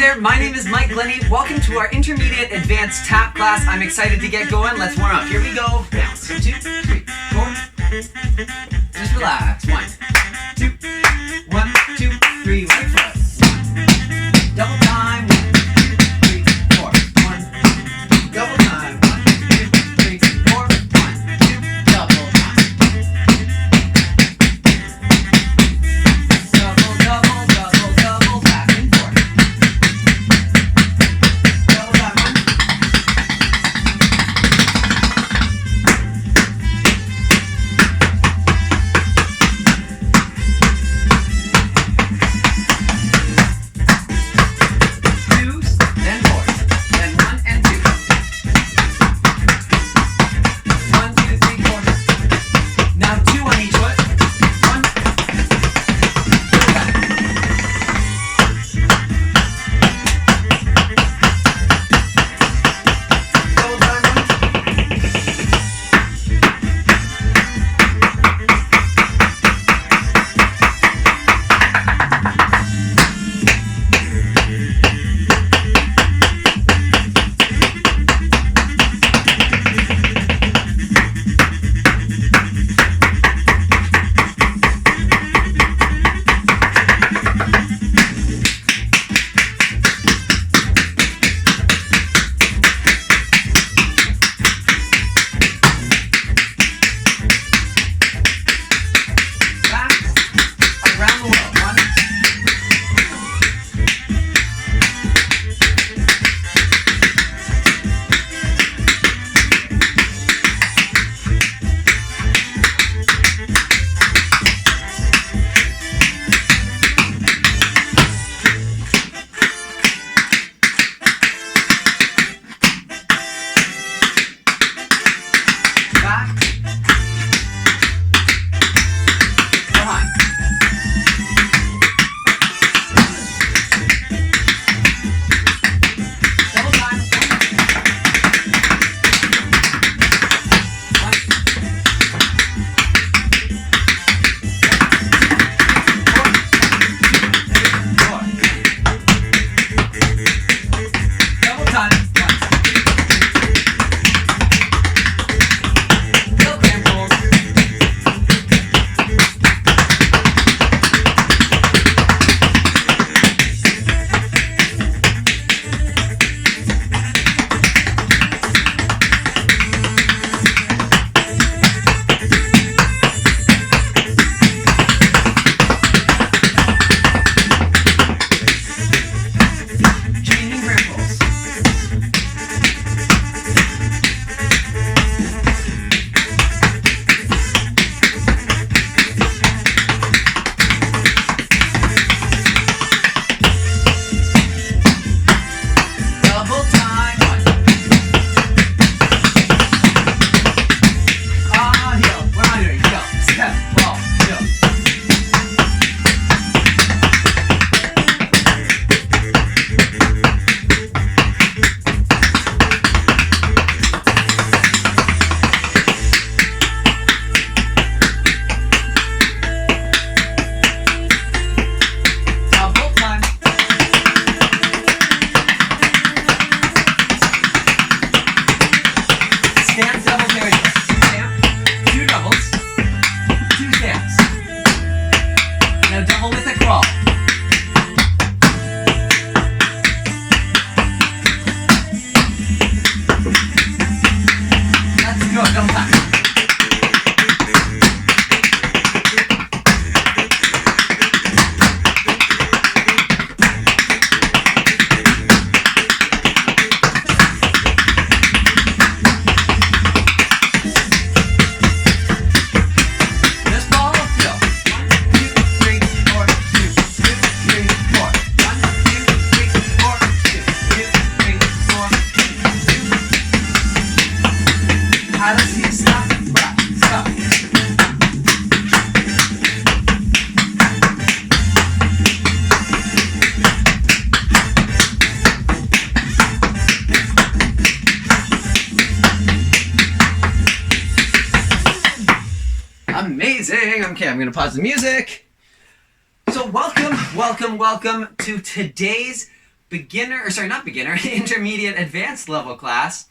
there, my name is Mike Glenney. Welcome to our intermediate advanced tap class. I'm excited to get going. Let's warm up. Here we go. Bounce. 2, 3, 4. Just relax. 1, 2, 1, 2, 3. Right foot. Double time. 1, 2, 3, 4. 1. Double time. 1, 2, 3, 4. 1, 2. Double time. Double, double, double, double. Back and forth. Double time. 1. Amazing. Okay, I'm going to pause the music. So welcome to today's intermediate advanced level class.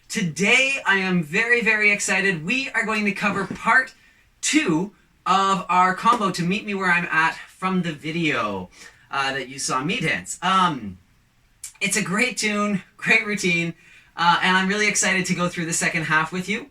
Today I am very, very excited. We are going to cover part 2 of our combo to Meet Me Where I'm At from the video that you saw me dance. It's a great tune, great routine, and I'm really excited to go through the second half with you.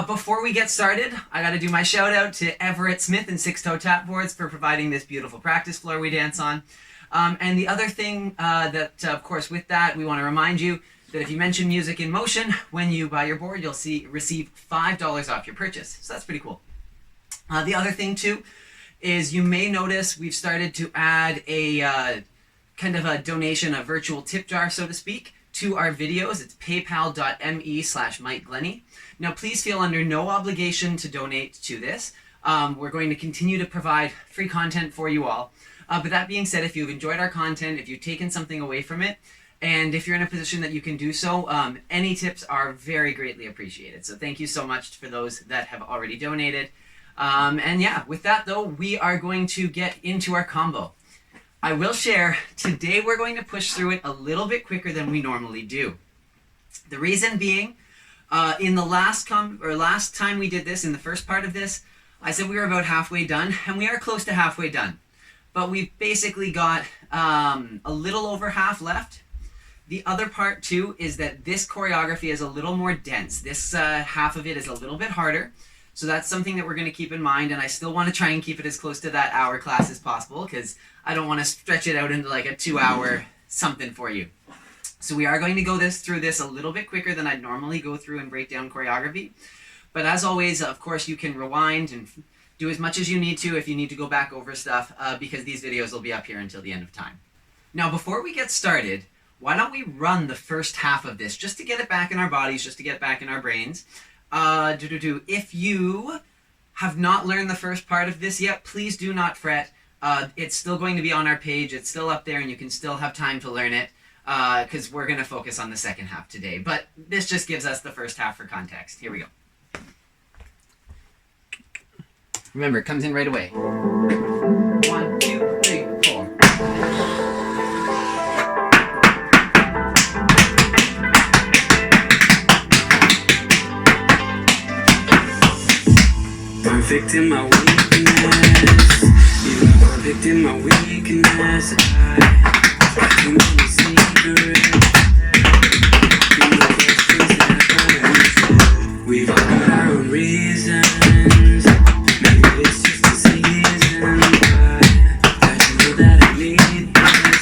Before we get started, I got to do my shout out to Everett Smith and Six Toe Tap Boards for providing this beautiful practice floor we dance on. And the other thing of course, with that, we want to remind you that if you mention Music in Motion when you buy your board, you'll receive $5 off your purchase. So that's pretty cool. The other thing too is you may notice we've started to add a kind of a donation, a virtual tip jar, so to speak, to our videos. It's paypal.me/Mike Glenney. Now, please feel under no obligation to donate to this. We're going to continue to provide free content for you all. But that being said, if you've enjoyed our content, if you've taken something away from it, and if you're in a position that you can do so, any tips are very greatly appreciated. So thank you so much for those that have already donated. And yeah, with that though, we are going to get into our combo. I will share, today we're going to push through it a little bit quicker than we normally do. The reason being, in the last time we did this, in the first part of this, I said we were about halfway done, and we are close to halfway done. But we've basically got a little over half left. The other part too is that this choreography is a little more dense. This half of it is a little bit harder. So that's something that we're going to keep in mind, and I still want to try and keep it as close to that hour class as possible because I don't want to stretch it out into like a 2-hour something for you. So we are going to go through this a little bit quicker than I'd normally go through and break down choreography. But as always, of course, you can rewind and do as much as you need to if you need to go back over stuff because these videos will be up here until the end of time. Now, before we get started, why don't we run the first half of this just to get it back in our bodies, just to get it back in our brains. If you have not learned the first part of this yet, please do not fret. It's still going to be on our page. It's still up there and you can still have time to learn it because we're going to focus on the second half today. But this just gives us the first half for context. Here we go. Remember, it comes in right away. 1, 2, 3, 4. Perfect in my weakness, you are perfect in my weakness. I can only secret. You know questions that I answer. We've all got our own reasons. Maybe it's just a season, but I know that I need this.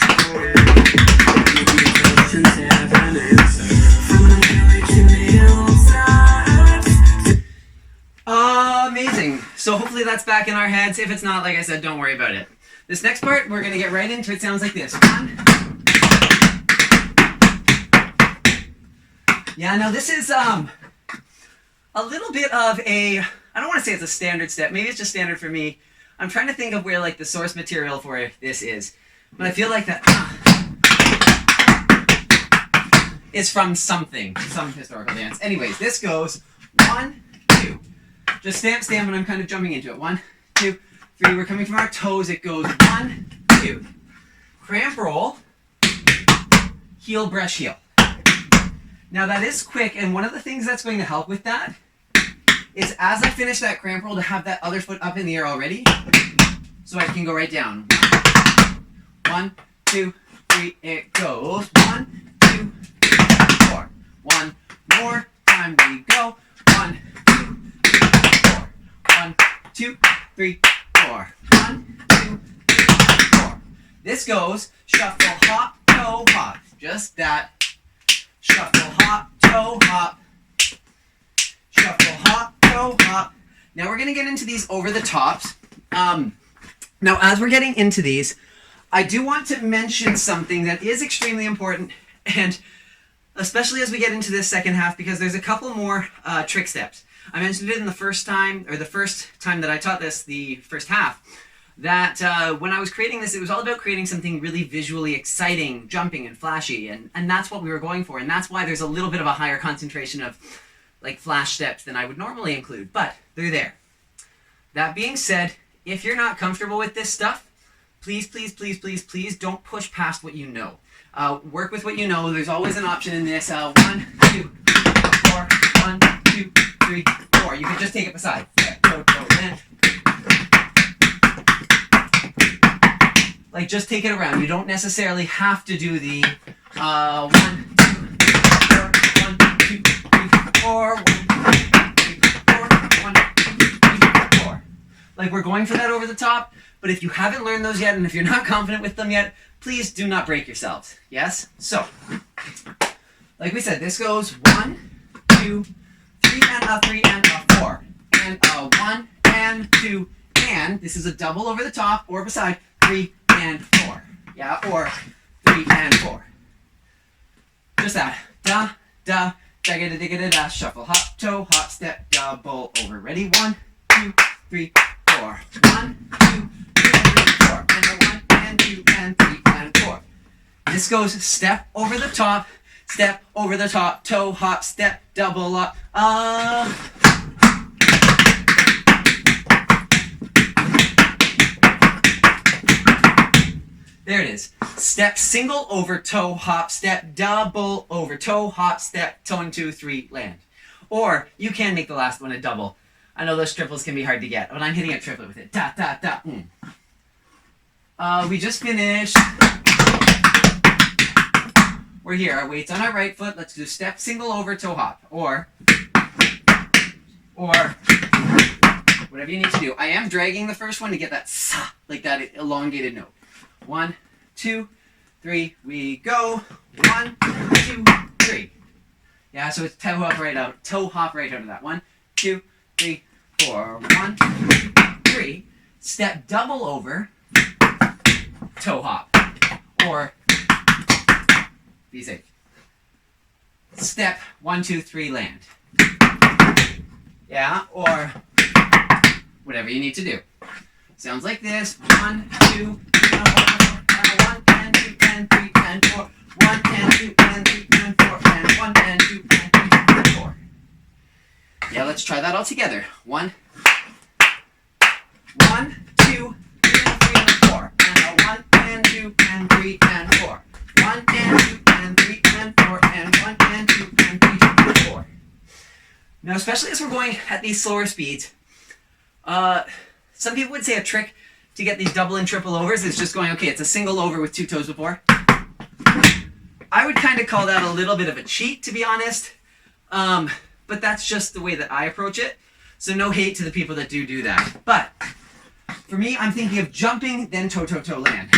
Maybe questions have an answer. From the village to the hillside. Amazing. So hopefully that's back in our heads. If it's not, like I said, don't worry about it. This next part, we're going to get right into it. Sounds like this. 1. Yeah, now this is a little bit of a, I don't want to say it's a standard step. Maybe it's just standard for me. I'm trying to think of where like the source material for this is. But I feel like that is from something, some historical dance. Anyways, this goes 1, 2. Just stamp, and I'm kind of jumping into it. 1, 2, 3. We're coming from our toes. It goes 1, 2. Cramp roll. Heel, brush, heel. Now that is quick, and one of the things that's going to help with that is as I finish that cramp roll to have that other foot up in the air already, so I can go right down. 1, 2, 3. It goes 1, 2, 3, 4. 1 more time. We go 1, 2, 1, 2, 3, 4. 1, 2, 3, 4. This goes shuffle, hop, toe, hop. Just that. Shuffle, hop, toe, hop. Shuffle, hop, toe, hop. Now we're going to get into these over the tops. Now as we're getting into these, I do want to mention something that is extremely important, and especially as we get into this second half, because there's a couple more trick steps. I mentioned it in the first time that I taught this, the first half, that when I was creating this, it was all about creating something really visually exciting, jumping and flashy, and that's what we were going for, and that's why there's a little bit of a higher concentration of like flash steps than I would normally include, but they're there. That being said, if you're not comfortable with this stuff, please, please, please, please, please don't push past what you know. Work with what you know. There's always an option in this. 1, 2, 4, 1, 2, 3, 4. You can just take it beside. Step, toe, toe, land. Like, just take it around. You don't necessarily have to do the 1, 2, 4, 1, 2, 3, 4, 1, 2, 3, 4, 1, 2, 3, 4. Like, we're going for that over the top, but if you haven't learned those yet, and if you're not confident with them yet, please do not break yourselves. Yes? So, like we said, this goes 1, 2, 3, and a 3, and a 4. And a 1, and 2, and this is a double over the top or beside 3, and 4. Yeah, or 3 and 4. Just that. Da, da, da, da, da, da, da. Shuffle, hop, toe, hop, step, double over. Ready? 1, 2, 3, 4. 1, 2, 3, 4. And a 1, and 2, and 3, and 4. This goes step over the top, toe, hop, step, double up. There it is. Step, single over, toe, hop, step, double over, toe, hop, step, toe, 1, 2, 3, land. Or you can make the last one a double. I know those triples can be hard to get, but I'm hitting a triplet with it. Da, da, da. We just finished. We're here. Our weight's on our right foot. Let's do step, single over, toe, hop. Or whatever you need to do. I am dragging the first one to get that sa, like that elongated note. 1, 2, 3, we go. 1, 2, 3. Yeah, so it's toe hop right out of that. 1, 2, 3, 4. 1, 2, 3. Step double over, toe hop. Or be safe. Step 1, 2, 3, land. Yeah, or whatever you need to do. Sounds like this. 1, 2, 3, 1, and 2, and 3, and 4. 1, and 2, and 3, and 4. And 1, and 2, and 3, and 4. Yeah, let's try that all together. 1, 2, 3, and 4. And a 1, and 2, and 3, and 4. 1, and 2, and 3, and 4. And 1, and 2, and 3, and 4. Now, especially as we're going at these slower speeds, some people would say a trick to get these double and triple overs is just going, okay, it's a single over with 2 toes before. I would kind of call that a little bit of a cheat, to be honest. But that's just the way that I approach it. So no hate to the people that do that. But for me, I'm thinking of jumping, then toe, toe, toe, land.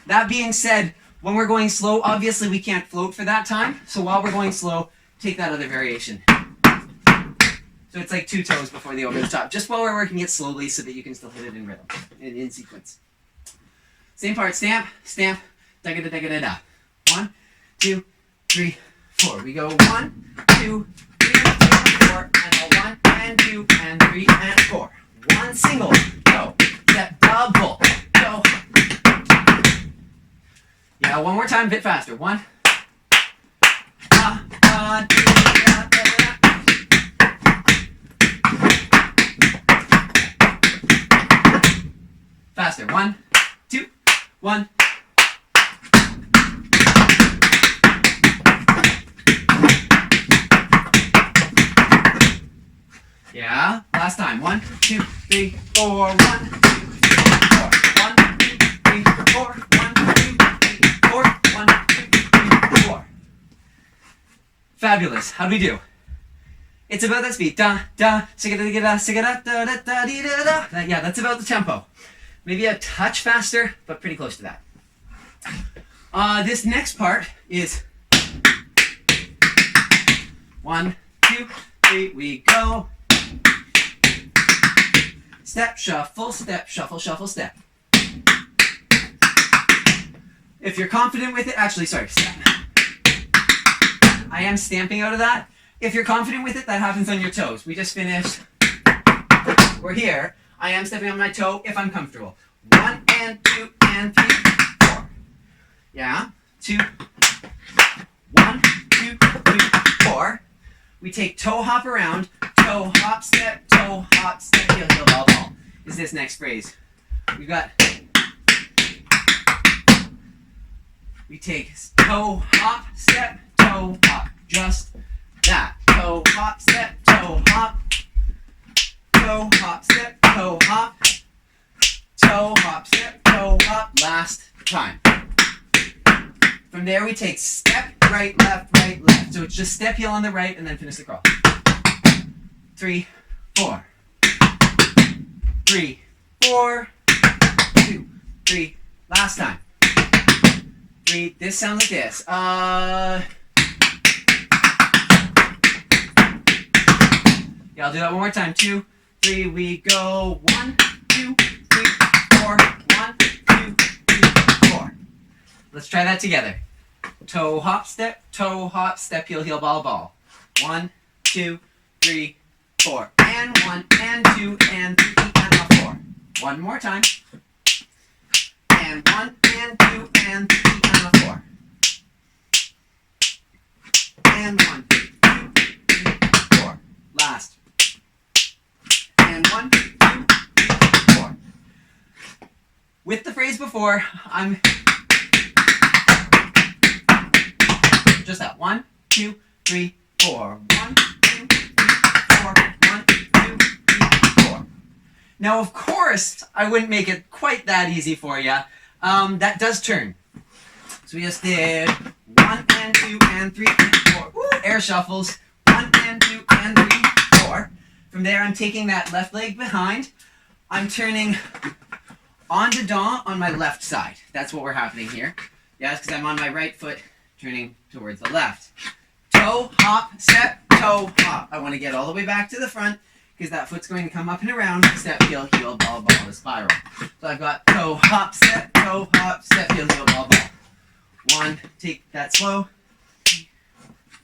That being said, when we're going slow, obviously we can't float for that time. So while we're going slow, take that other variation. So it's like 2 toes before the over the top, just while we're working it slowly so that you can still hit it in rhythm, in sequence. Same part, stamp, stamp, da da da da da. 1, 2, 3, 4. We go 1, 2, 3, 4, and a 1, and 2, and 3, and 4. 1 single, go, step, double, go. Yeah, one more time, a bit faster. 1, 2, 3, faster. 1, 2, 1. Yeah, last time. 1, 2, 3, 4. 1, 2, 3, 4. 1, 2, 3, 4. 1, 2, 3, 4. 1, 2, 3, 4. Fabulous. How do we do? It's about that speed. Da da, sigada da, sigada da da da da da. Yeah, that's about the tempo. Maybe a touch faster, but pretty close to that. This next part is 1, 2, 3, we go. Step, shuffle, shuffle, step. If you're confident with it, actually, sorry, step. I am stamping out of that. If you're confident with it, that happens on your toes. We just finished. We're here. I am stepping on my toe if I'm comfortable. 1, and 2, and 3, 4. Yeah. 2. 1, 2, 3, 4. We take toe hop around, toe hop, step, heel, heel, ball, ball. Is this next phrase. We got, we take toe, hop, step, toe, hop. Just that. Toe, hop, step, toe, hop. Toe, hop, step, toe, hop. Toe, hop, step, toe, hop. Last time. From there we take step, right, left, right, left. So it's just step, heel on the right, and then finish the crawl. 3, 4. 3, 4. 2, 3. Last time. 3. This sounds like this. Yeah, I'll do that one more time. 2, 3. We go. 1, 2, 3, 4. 1, 2, 3, 4. Let's try that together. Toe, hop, step, heel, heel, ball, ball. 1, 2, 3, 4. And 1, and 2, and 3, and a 4. One more time. And 1, and 2, and 3, and a 4. And 1, 2, 3, 4. Last. And 1, 2, 3, 4. With the phrase before, I'm just that. 1, 2, 3, 4. 1, 2, 3, 4. 1, 2, 3, 4. Now, of course, I wouldn't make it quite that easy for you. That does turn. So we just did 1 and 2 and 3 and 4. Woo, air shuffles. 1 and 2 and 3, 4. From there, I'm taking that left leg behind. I'm turning on to daw on my left side. That's what we're happening here. Yes, because I'm on my right foot, turning towards the left. Toe, hop, step, toe, hop. I want to get all the way back to the front because that foot's going to come up and around. Step, heel, heel, ball, ball, the spiral. So I've got toe, hop, step, heel, heel, ball, ball. 1, take that slow.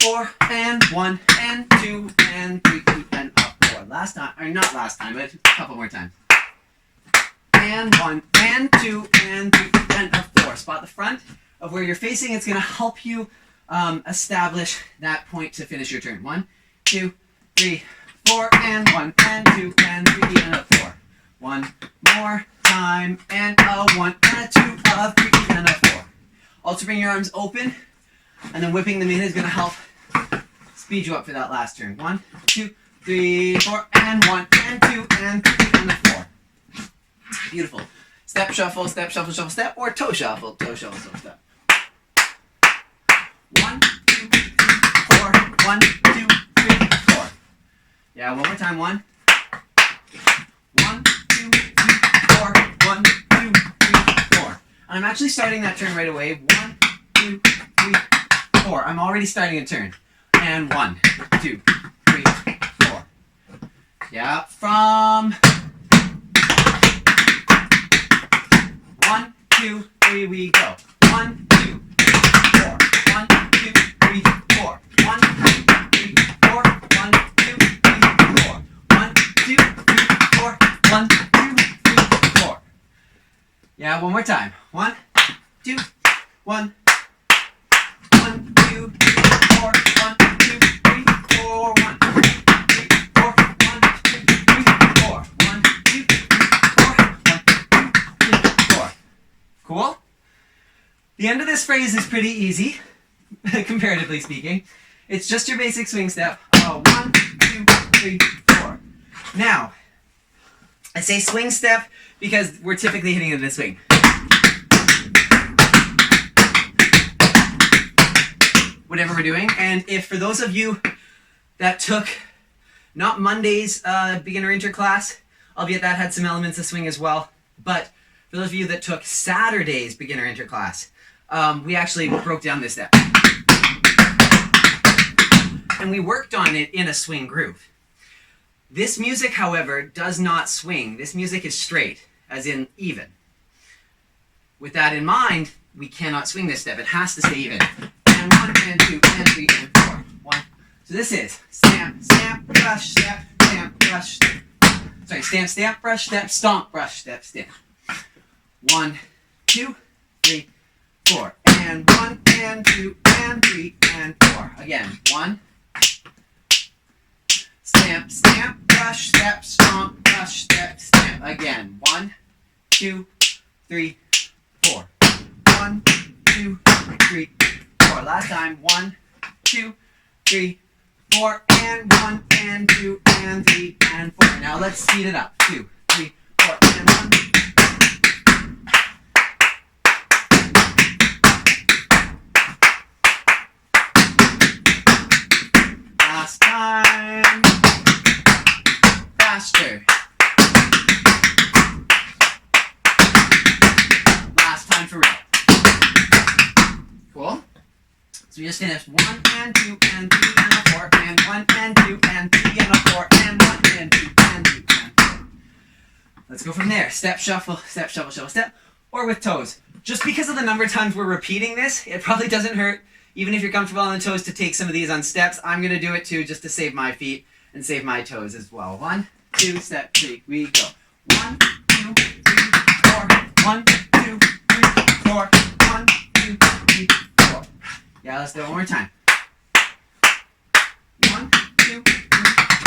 4, and 1, and 2, and 3, and up 4. Last time, or not last time, but a couple more times. And 1, and 2, and 3, and up 4. Spot the front of where you're facing. It's going to help you establish that point to finish your turn. 1, 2, 3, 4, and 1, and 2, and 3, and a 4. One more time, and a 1, and a 2, a 3, and a 4. Also bring your arms open, and then whipping them in is going to help speed you up for that last turn. 1, 2, 3, 4, and 1, and 2, and 3, and a 4. Beautiful. Step, shuffle, shuffle, step, or toe, shuffle, step. 1, 2, 3, 4. 1, 2, 3, 4. Yeah, one more time. 1, 1, 2, 3, 4. 1, 2, 3, 4. I'm actually starting that turn right away. 1, 2, 3, 4. I'm already starting a turn. And 1, 2, 3, 4. Yeah, from 1, 2, 3, we go. 1, 2, 3, 4. 1, 2, 3, 4. 1, 2, 3, 4. 1, 2, 3, 4. 1, 2, 3, 4. 1, 2, 3, 4. Yeah, one more time. 1, 2, 1. 1, 2, 3, 4. 1, 2, 3, 4. 1, 2, 3, 4. 1, 2, 3, 4. 1, 2, 3, 4. 1, 2, 3, 4. Cool? The end of this phrase is pretty easy, comparatively speaking. It's just your basic swing step. 1, 2, 3, 4. Now, I say swing step because we're typically hitting it in a swing. Whatever we're doing. And if for those of you that took not Monday's beginner inter class, albeit that had some elements of swing as well, but for those of you that took Saturday's beginner inter class, we actually broke down this step. And we worked on it in a swing groove. This music, however, does not swing. This music is straight, as in even. With that in mind, we cannot swing this step. It has to stay even. And 1, and 2, and 3, and 4. 1. So this is stamp, stamp, brush, step, stamp, brush, step. Sorry, stamp, stamp, brush, step, stomp, brush, step, stamp. 1, 2, 3, 4. And 1, and 2, and 3, and 4. Again, 1. Stamp, stamp, brush, step, stomp, brush, step, stamp. Again, 1. 2, 3, 4. 1, 2, 3, 4. Last time. 1, 2, 3, 4, and 1, and 2, and 3, and 4. Now let's speed it up. 2, 3, 4, and 1. Last time. Faster. Last time for real. Cool. So we just finished 1 and 2 and 3 and a 4 and 1 and 2 and 3 and a 4 and 1 and 2 and 2 and 4. Let's go from there. Step, shuffle, step, shuffle, shuffle, step, or with toes. Just because of the number of times we're repeating this, it probably doesn't hurt, even if you're comfortable on the toes, to take some of these on steps. I'm going to do it too, just to save my feet and save my toes as well. 1, 2, step, 3, we go. 1, 2, 3, 4. 1, 2, 3, 4. 1, 2, 3, 4. Yeah, let's do it one more time. 1, 2, 3,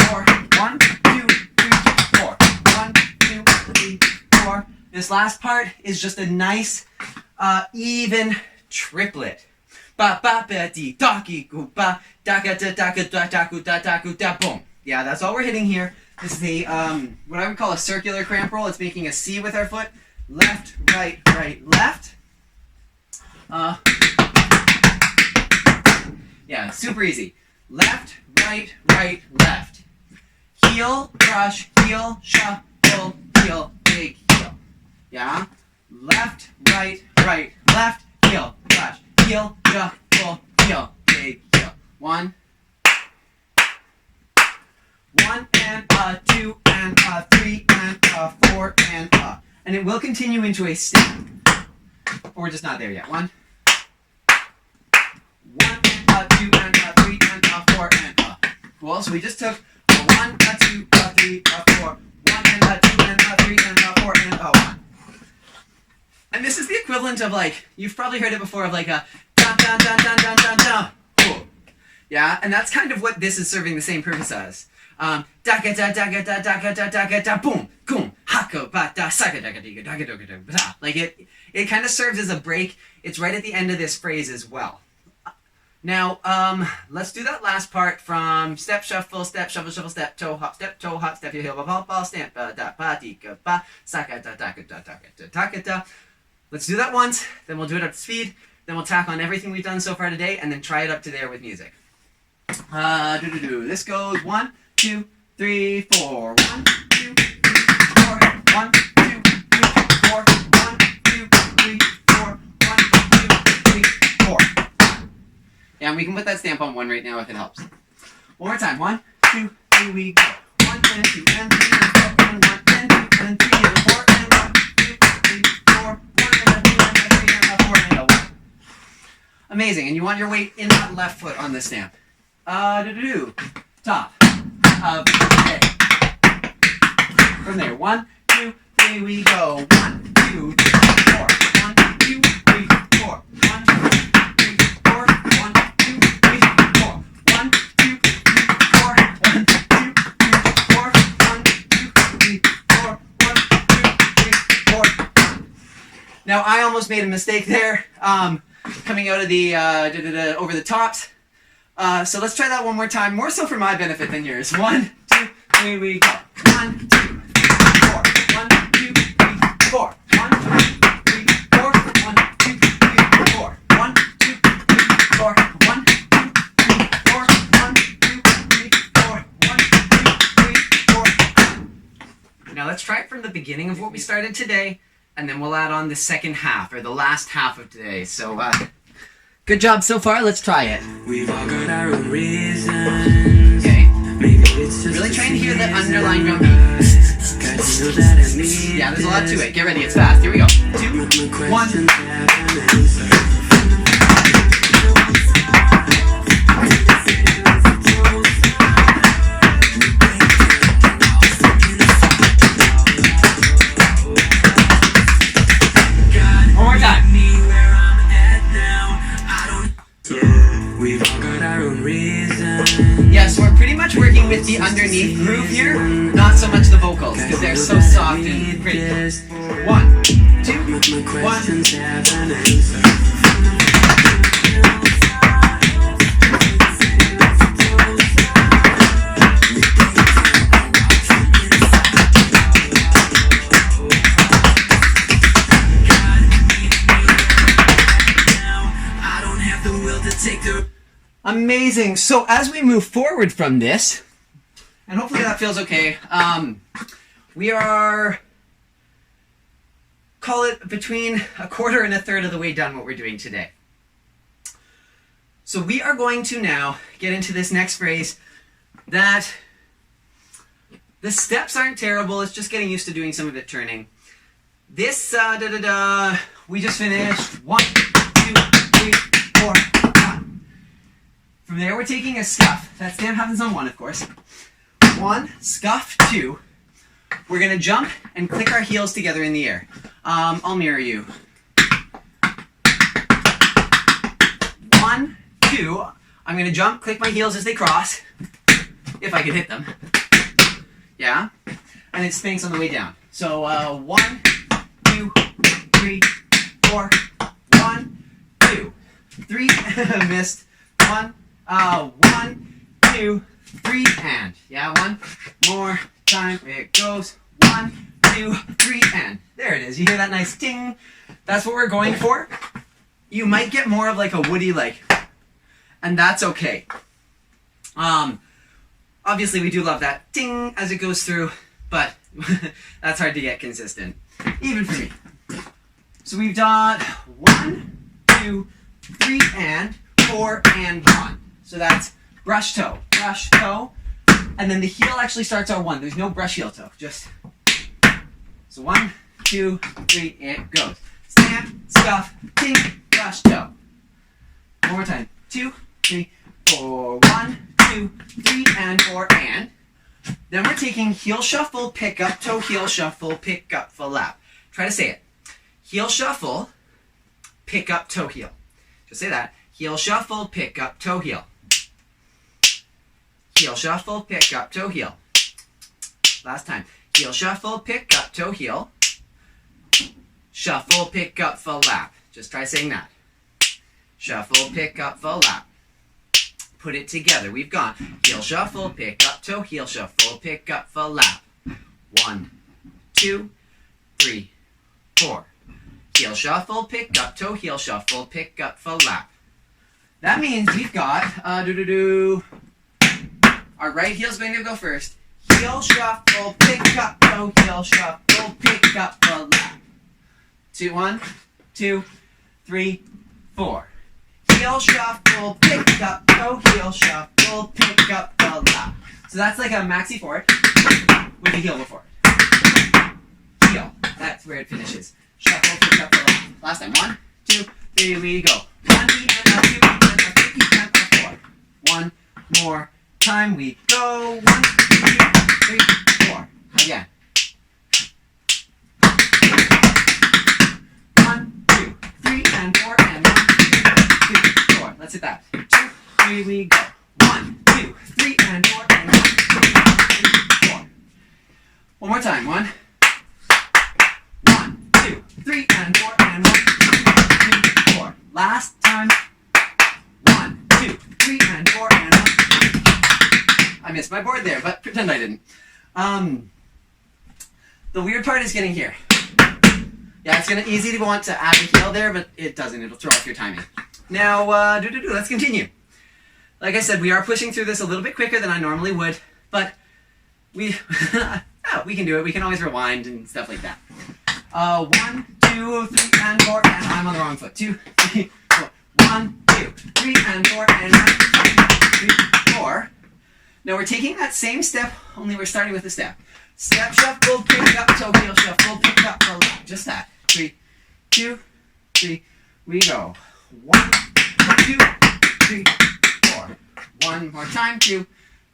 4. 1, 2, 3, 4. 1, 2, 3, 4. This last part is just a nice, even triplet. Ba ba ba dee daki gu ba da ga da da ga da da gu da da gu da boom. Yeah, that's all we're hitting here. This is a what I would call a circular cramp roll. It's making a C with our foot. Left, right, right, left. Yeah, super easy. Left, right, right, left. Heel, brush, heel, shuffle, heel, big heel. Yeah? Left, right, right, left, heel, brush, heel, shuffle, heel, big heel. 1. 1 and 2 and 3 and 4 and and it will continue into a step. But we're just not there yet. 1. 1 and 2 and 3 and 4 and Cool. So we just took 1, 2, 3, 4. 1 and 2 and 3 and 4 and 1. And this is the equivalent of, like, you've probably heard it before, of like a dun dun dun dun dun dun dun. Cool. Yeah, and that's kind of what this is serving the same purpose as. Da ga da da ga da da ga da da ga da boom boom haka ba da sa ga da ga da ga da ga da. Like it kind of serves as a break. It's right at the end of this phrase as well. Now, let's do that last part from step, shuffle, step, toe hop, step, heel, heel, ball, stamp, da, ba, di, ga, ba, sa, ga, da, da, ga, da, da, ga, da. Let's do that once, then we'll do it up to speed, then we'll tack on everything we've done so far today, and then try it up to there with music. This goes 1, 2, 3, 4. 1, 2, 3, 4. 1, 2, 3, 4. 1, 2, 3, 4. 1, 2, 3, 4. Yeah, and we can put that stamp on 1 right now if it helps. One more time. 1, 2, 3, we go. 1 and 2 and 3 and 4 and 1 and 2 and 3 and 4 and 1, 2, 3, 4. 1 and 2 and 3 and 4 and 1. Amazing. And you want your weight in that left foot on this stamp. Top. Okay. From there. 1, 2, 3, we go. 1, 2, 3, 4. 1, 2, 3, 4. 1, 2, 3, 4. 1, 2, 3, 4. 1, 2, 3, 4. 1, 2, 3, 4. 1, 2, 3, 4. 1, 2, 3, 4. Now I almost made a mistake there. Coming out of the over the tops. So let's try that one more time, more so for my benefit than yours. 1, 2, 3, we go. 1, 2, 3, 4. 1, 2, 3, 4. 1, 2, 3, 4. 1, 2, 3, 4. 1, 2, 3, 4. 1, 2, 3, 4. 1, 2, 3, 4. 1, 2, 3, 4. Now let's try it from the beginning of what we started today, and then we'll add on the second half, or the last half of today. So, good job so far. Let's try it. We've all got our own reasons. Okay. Maybe it's just Really trying to hear the underlying drum beat. Yeah, there's a lot to it. Get ready. It's fast. Here we go. 2, 1. One more time. We've all got our own reasons. Yeah, so we're pretty much working with the underneath groove here, not so much the vocals, because they're so soft and pretty. 1, two, My one. questions have an answer. Amazing. So as we move forward from this, and hopefully that feels okay, we are, call it between a quarter and a third of the way done what we're doing today. So we are going to now get into this next phrase that the steps aren't terrible. It's just getting used to doing some of it turning. This, we just finished 1, 2, 3, 4, 1. From there, we're taking a scuff. That stand happens on 1, of course. 1, scuff, 2. We're going to jump and click our heels together in the air. I'll mirror you. 1, 2. I'm going to jump, click my heels as they cross. If I can hit them. Yeah? And it spanks on the way down. So 1, 2, 3, 4. 1, 2, 3. Missed. 1, 1, 2, 3, and. Yeah, one more time. It goes. 1, 2, 3, and. There it is. You hear that nice ding? That's what we're going for. You might get more of like a woody and that's okay. Obviously we do love that ding as it goes through, but that's hard to get consistent, even for me. So we've done 1, 2, 3, and 4, and 1. So that's brush toe, and then the heel actually starts on 1. There's no brush heel toe, just so 1, 2, 3, it goes. Stamp, scuff, ding, brush toe. One more time. 2, 3, 4. 1, 2, 3, and 4, and. Then we're taking heel shuffle, pick up, toe, heel shuffle, pick up, flap. Try to say it. Heel shuffle, pick up, toe, heel. Just say that. Heel shuffle, pick up, toe, heel. Heel shuffle, pick up, toe, heel. Last time. Heel shuffle, pick up, toe, heel. Shuffle, pick up, flap. Just try saying that. Shuffle, pick up, flap. Put it together. We've gone heel shuffle, pick up, toe, heel shuffle, pick up, flap. 1, 2, 3, 4. Heel shuffle, pick up, toe, heel shuffle, pick up, flap. That means we've got our right heel's going to go first. Heel shuffle, pick up, toe, heel shuffle, pick up, flap. 1, 2, 3, 4. Heel shuffle, pick up, toe, heel shuffle, pick up, flap. So that's like a maxi forward with a heel before. Heel. That's where it finishes. Shuffle, pick up, flap. Last time. 1, 2, 3, we go. 1, 2, 3, 4. One more time. We go. 1, 2, 3, 4. Again. 1, 2, 3, and 4, and 1, 2, 4. Let's hit that. 2, 3, we go. 1, 2, 3, and 4, and 1, 2, 3, 4. One more time. 1, 2, 3, and 4, and 1, 2, 4. Last time. 1, 2, 3, and 4, and 1. I missed my board there, but pretend I didn't. The weird part is getting here. Yeah, it's gonna easy to want to add a heel there, but it doesn't. It'll throw off your timing. Now, let's continue. Like I said, we are pushing through this a little bit quicker than I normally would, but we we can do it. We can always rewind and stuff like that. 1, 2, 3, and 4, and I'm on the wrong foot. 2, 3, 4. 1, 2, 3, and 4, and 1, 2, 3, 4. Now we're taking that same step, only we're starting with a step. Step, shuffle, pick up, toe, heel, shuffle, pick up, flap. Just that. 3, 2, 3, we go. 1, 2, 3, 4. One more time. 2,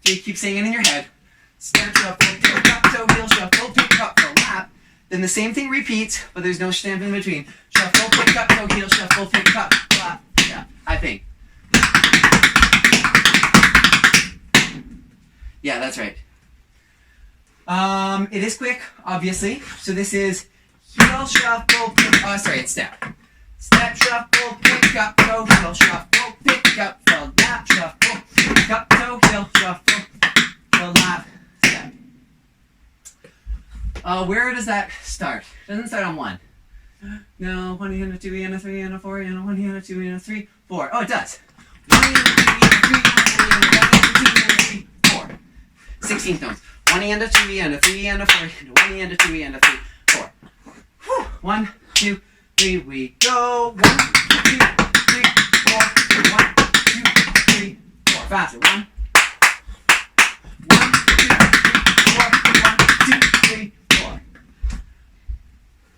3. Keep saying it in your head. Step, shuffle, pick up, toe, heel, shuffle, pick up, flap. Then the same thing repeats, but there's no stamp in between. Shuffle, pick up, toe, heel, shuffle, pick up, flap. Yeah, I think. Yeah, that's right. It is quick, obviously. So this is heel, shuffle, sorry, it's step. Step, shuffle, pick up, toe, heel, shuffle, pick up, full lap, shuffle, pick up, toe, heel, shuffle, full lap, step. Where does that start? It doesn't start on 1. No, 1 and a 2 and a 3 and a 4 and a 1 and a 2 and a 3, 4. Oh, it does. 1 and a 3 and a 3 and a 4 and a 1 and a 2 and a 3, 4. 16th notes. 1 and a 2 and a 3 and a 4 and a 1 and a 2 and a 3, 4. Whew. 1, 2, 3, we go. 1, 2, 3, 4. 1, 2, 3, 4. Faster. 1, 1, 2, 3, 4. 1, 2, 3, 4.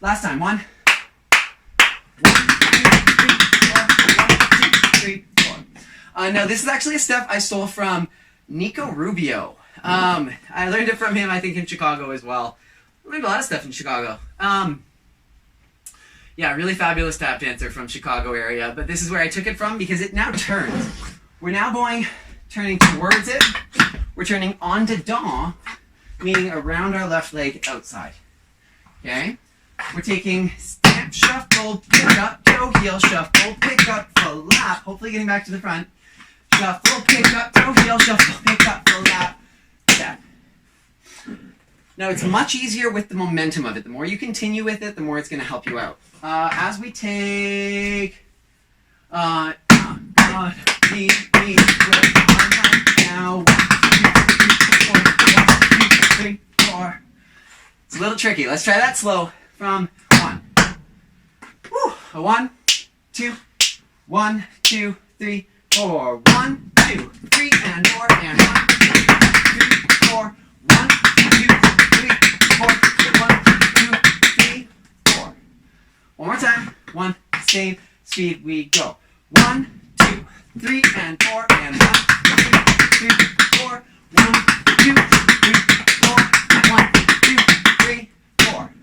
Last time. 1, 1, 2, 3, 4. Now this is actually a step I stole from Nico Rubio. I learned it from him, I think, in Chicago as well. I learned a lot of stuff in Chicago. Yeah, really fabulous tap dancer from Chicago area. But this is where I took it from because it now turns. We're now turning towards it. We're turning onto daw, meaning around our left leg outside. Okay? We're taking step, shuffle, pick up, toe, heel, shuffle, pick up, full lap. Hopefully getting back to the front. Shuffle, pick up, toe, heel, shuffle, pick up, full lap. Step. Now it's much easier with the momentum of it. The more you continue with it, the more it's going to help you out. As we take, now, 1, 2, 3, 4. It's a little tricky. Let's try that slow from 1. Woo. 1, 2, 1, 2, 3, 4. 1, 2, 3, and 4, and 1, 2, 3, 4. 1, 2, 3, 4. 1, 2, 3, 4. One more time. 1, same speed we go. 1, 2, 3, and 4, and 1, 2, 3, 4. 1, 2, 3, 4. 1, 2, 3, 4.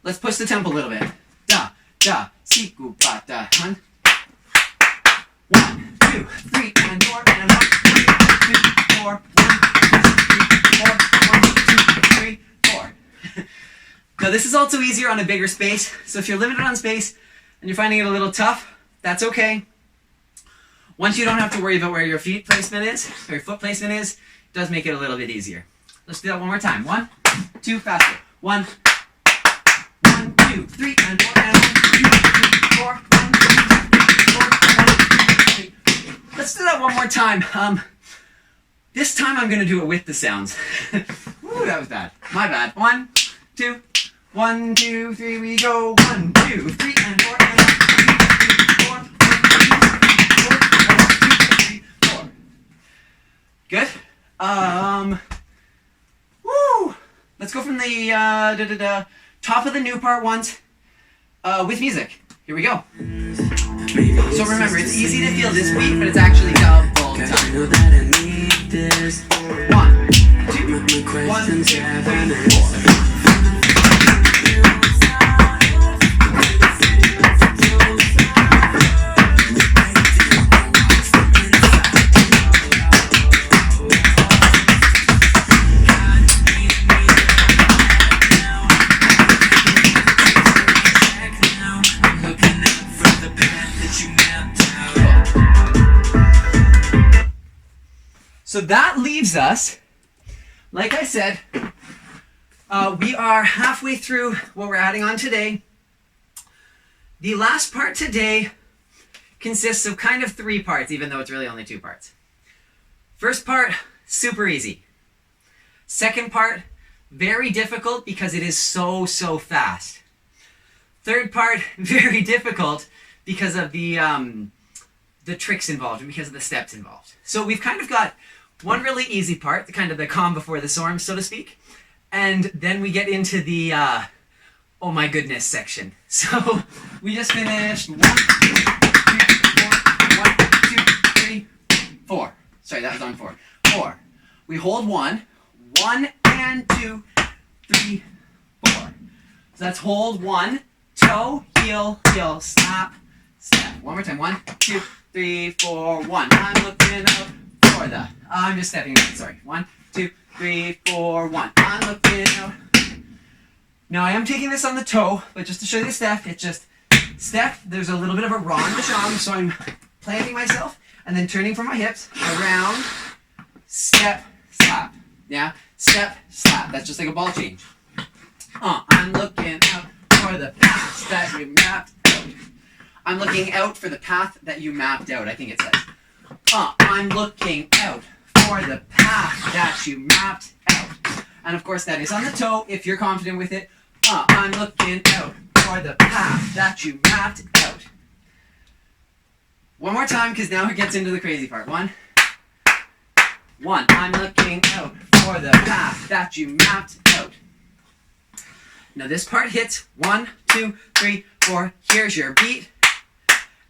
Let's push the tempo a little bit. Da, da, si, gu, ba, da, hun. 1, 2, 3, and 4, and 1, 2, 3, 4. 1, 2, 3, 4. Now this is also easier on a bigger space. So if you're limited on space and you're finding it a little tough, that's okay. Once you don't have to worry about where your feet placement is, or your foot placement is, it does make it a little bit easier. Let's do that one more time. 1, 2, faster. 1, 1, 2, 3, and 4, and 1, 2, 3, 4. 1, 2, 3, 4. 1, 2, 3. Let's do that one more time. This time I'm going to do it with the sounds. Ooh, that was bad. My bad. 1, 2, 1, 2, 3, we go. 1, 2, 3, and 4, and 1, 2, 3, 4. 1, 2, 3, 4. Good. Woo! Let's go from the top of the new part once with music. Here we go. So remember, it's easy to feel this beat, but it's actually double time. 1, 2, 1, 2, 3, 4. So that leaves us, like I said, we are halfway through what we're adding on today. The last part today consists of kind of 3 parts, even though it's really only 2 parts. First part, super easy. Second part, very difficult because it is so fast. Third part, very difficult because of the tricks involved and because of the steps involved. So we've kind of got one really easy part, kind of the calm before the storm, so to speak. And then we get into the, oh my goodness section. So we just finished 1, 2, 3, 4. 1, 2, 3, 4. Sorry, that was on 4. 4. We hold 1. 1 and 2, 3, 4. So that's hold 1, toe, heel, heel, snap, step. One more time. 1, 2, 3, 4, 1. I'm looking up for the. I'm just stepping out. Sorry. 1, 2, 3, 4, 1. I'm looking out. Now I am taking this on the toe, but just to show you the step, it's just step, there's a little bit of a rond de jambe, so I'm planting myself and then turning from my hips, around, step, slap. Yeah? Step, slap. That's just like a ball change. I'm looking out for the path that you mapped out. I'm looking out for the path that you mapped out, I think it says. I'm looking out for the path that you mapped out. And of course that is on the toe if you're confident with it. I'm looking out for the path that you mapped out. One more time, because now it gets into the crazy part. One. I'm looking out for the path that you mapped out. Now this part hits 1, 2, 3, 4. Here's your beat.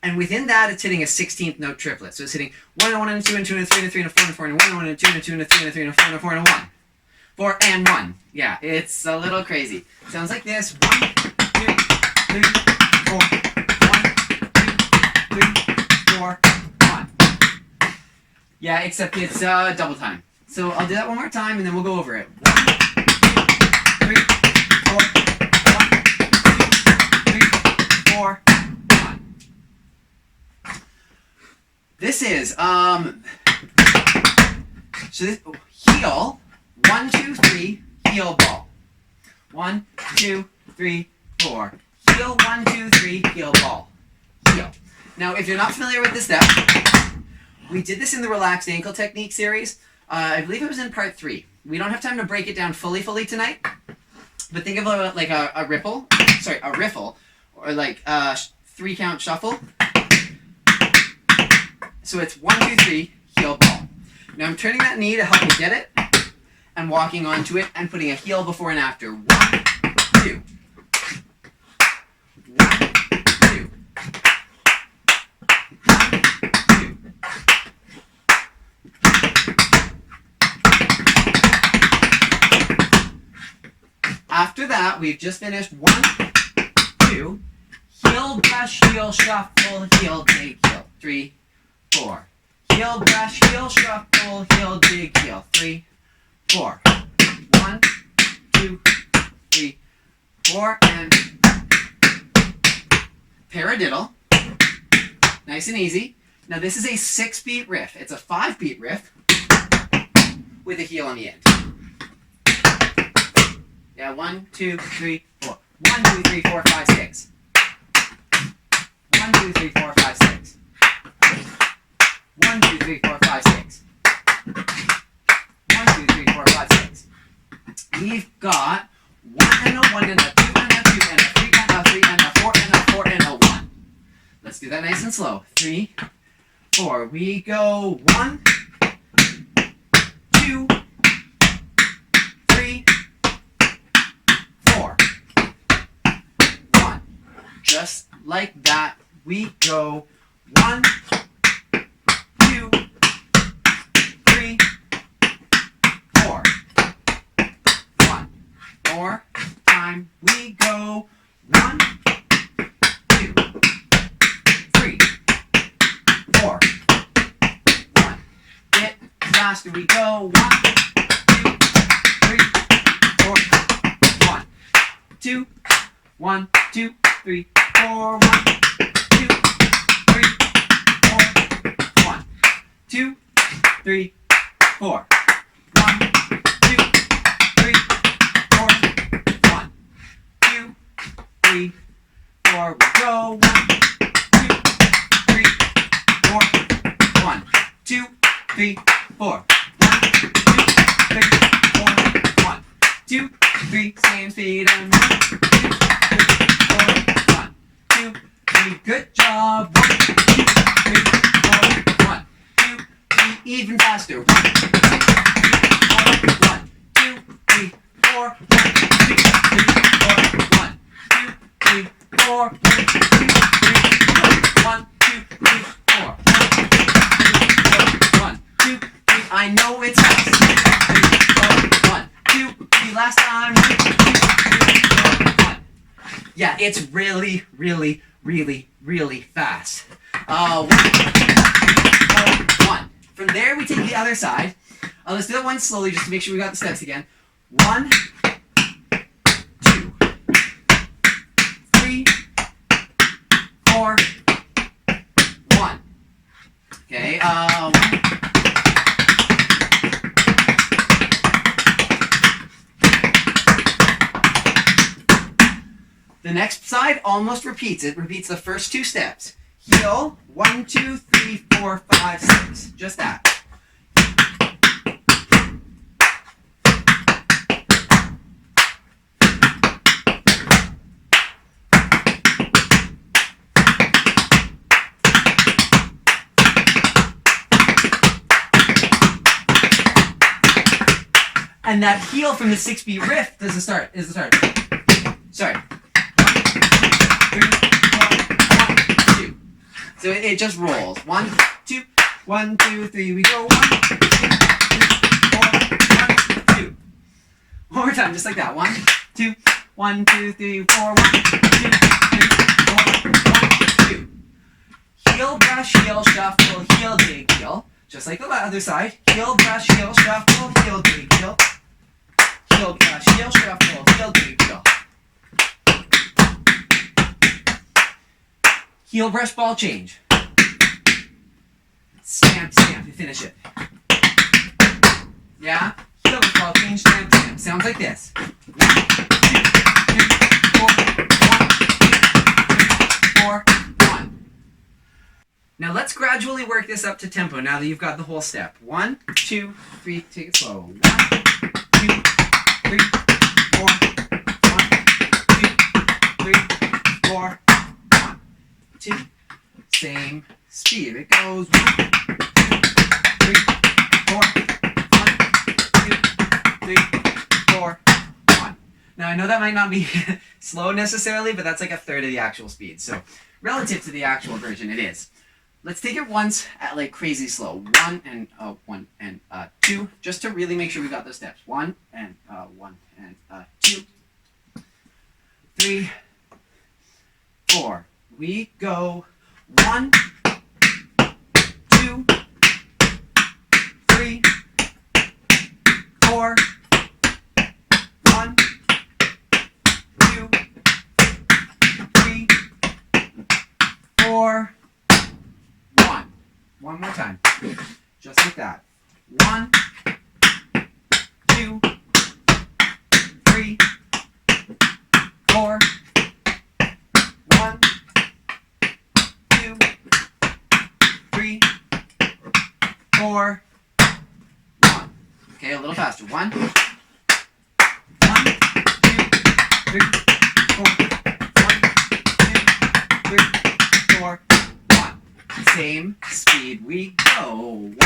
And within that, it's hitting a 16th note triplet. So it's hitting 1 and 1 and 2 and 2 and 3 and 3 and 4 and 4 and 1 and 1 and 2 and 2 and 3 and 3 and 4 and 4 and 1. 4 and 1. Yeah, it's a little crazy. Sounds like this. 1, 2, 3, 4. 1, 2, 3, 4, 1. Yeah, except it's double time. So I'll do that one more time and then we'll go over it. 1, 2, 3, 4. 1, 2, 3, 4. This is so this heel 1, 2, 3 heel ball 1, 2, 3, 4 heel 1, 2, 3 heel ball heel. Now if you're not familiar with this step, we did this in the relaxed ankle technique series. I believe it was in part 3. We don't have time to break it down fully tonight, but think of it like a riffle, or like a 3 count shuffle. So it's 1, 2, 3, heel ball. Now I'm turning that knee to help me get it, and walking onto it and putting a heel before and after. 1, 2. 1, 2. 2. After that, we've just finished 1, 2. Heel, brush, heel, shuffle, heel, dig, heel. 3, 4. Heel, brush, heel, shuffle, heel, dig, heel. 3, 4. 1, 2, 3, 4, and paradiddle. Nice and easy. Now this is a 6-beat riff. It's a 5-beat riff with a heel on the end. Yeah, 1, 2, 3, 4. 1, 2, 3, 4, 5, 6. 1, 2, 3, 4, 5, 6. 1, 2, 3, 4, 5, 6. 1, 2, 3, 4, 5, 6. We've got 1 and a 1 and a 2 and a 2 and a 3 and a 3 and a 4 and a 4 and a 1. Let's do that nice and slow. 3, 4. We go 1, 2, 3, 4. 1. Just like that. We go 1, 2, 3, 4. 1 more time. We go 1, 2, 3, 4. 1. Bit faster. We go 1, 2, 3, 4. 1, 2, 1, 2, 3, 4. 1, 2, 3, 4. 1, 2, 3, 4. 1, 2, 3, 4. 1, 2, 3, 4. We go 1, 2, 3, 4. 1, 2, 3, 4. 1, 2, 3, 4. 1, 2, 3. Same speed and 1, 2, 3, 4. 1, 2, 3. Good job. 1, 2, 3, 4. 1, 2, 3. Even faster. 1, 2, 3, 4. 1, 2, 3, 4. 1, 2, 3, 4. 1, 2, 3, 4. 1, 2, 3. I know it's fast. 1, 2, 3. Last time. 1. Yeah, it's really fast. 1, 2, 3, 4. 1. From there, we take the other side. Let's do that one slowly just to make sure we got the steps again. 1, 2. The next side almost repeats. It repeats the first two steps. Heel, 1, 2, 3, 4, 5, 6. Just that. And that heel from the 6-beat riff is the start. Sorry. 1, 2. So it just rolls. 1, 2, 1, 2, 3. We go 1, 2, 3, 4, 1, 2. One more time, just like that. 1, 2, 1, 2, 3, 4, 1, 2, 3, 4, 1, 2. Heel, brush, heel, shuffle, heel, dig, heel. Just like the other side. Heel, brush, heel, shuffle, heel, dig, heel. Heel, brush, heel, shuffle, heel, dig, heel. Heel, brush, ball change. Stamp, stamp, you finish it. Yeah? Heel, brush, ball change, stamp, stamp. Sounds like this. 1, 2, 3, 4, 1, 2, 3, 4, 1. Now let's gradually work this up to tempo now that you've got the whole step. 1, 2, 3, take it slow. 1, 2, 3, 4, 1, 2, 3, 4, 1, 2. Same speed. It goes 1, 2, 3, 4, 1, 2, 3, 4, 1. Now I know that might not be slow necessarily, but that's like a third of the actual speed. So relative to the actual version, it is. Let's take it once at like crazy slow. 1 and 2, just to really make sure we got those steps. 1 and 2, 3, 4. We go 1, 2, 3, 4, 1, 2, 3, 4. One more time. Just like that. 1, 2, 3, 4, 1, 2, 3, 4, 1. Okay, a little faster. 1, 2, 3, 4, 1, 2, 3, 4, 1. Same speed. We go. 1, 2, 3,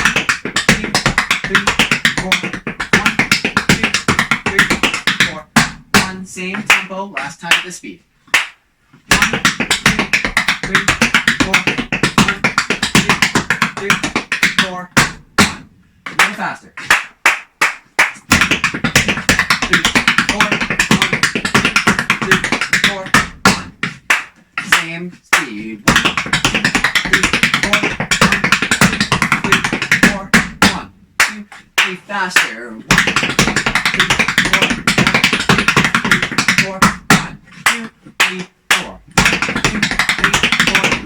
4, 1, 2, 3, 4, 1. Same tempo. Last time at the speed. 1, 2, 3, 4, 1, 2, 3, 4, 1. A little faster. 3, 4, 1, 2, 3, 4, 1. Same speed. 1, 2, 3, faster. 1, 2, 3, 4, 1, 2, 3, 4. 1, 2, 3, 4, 1.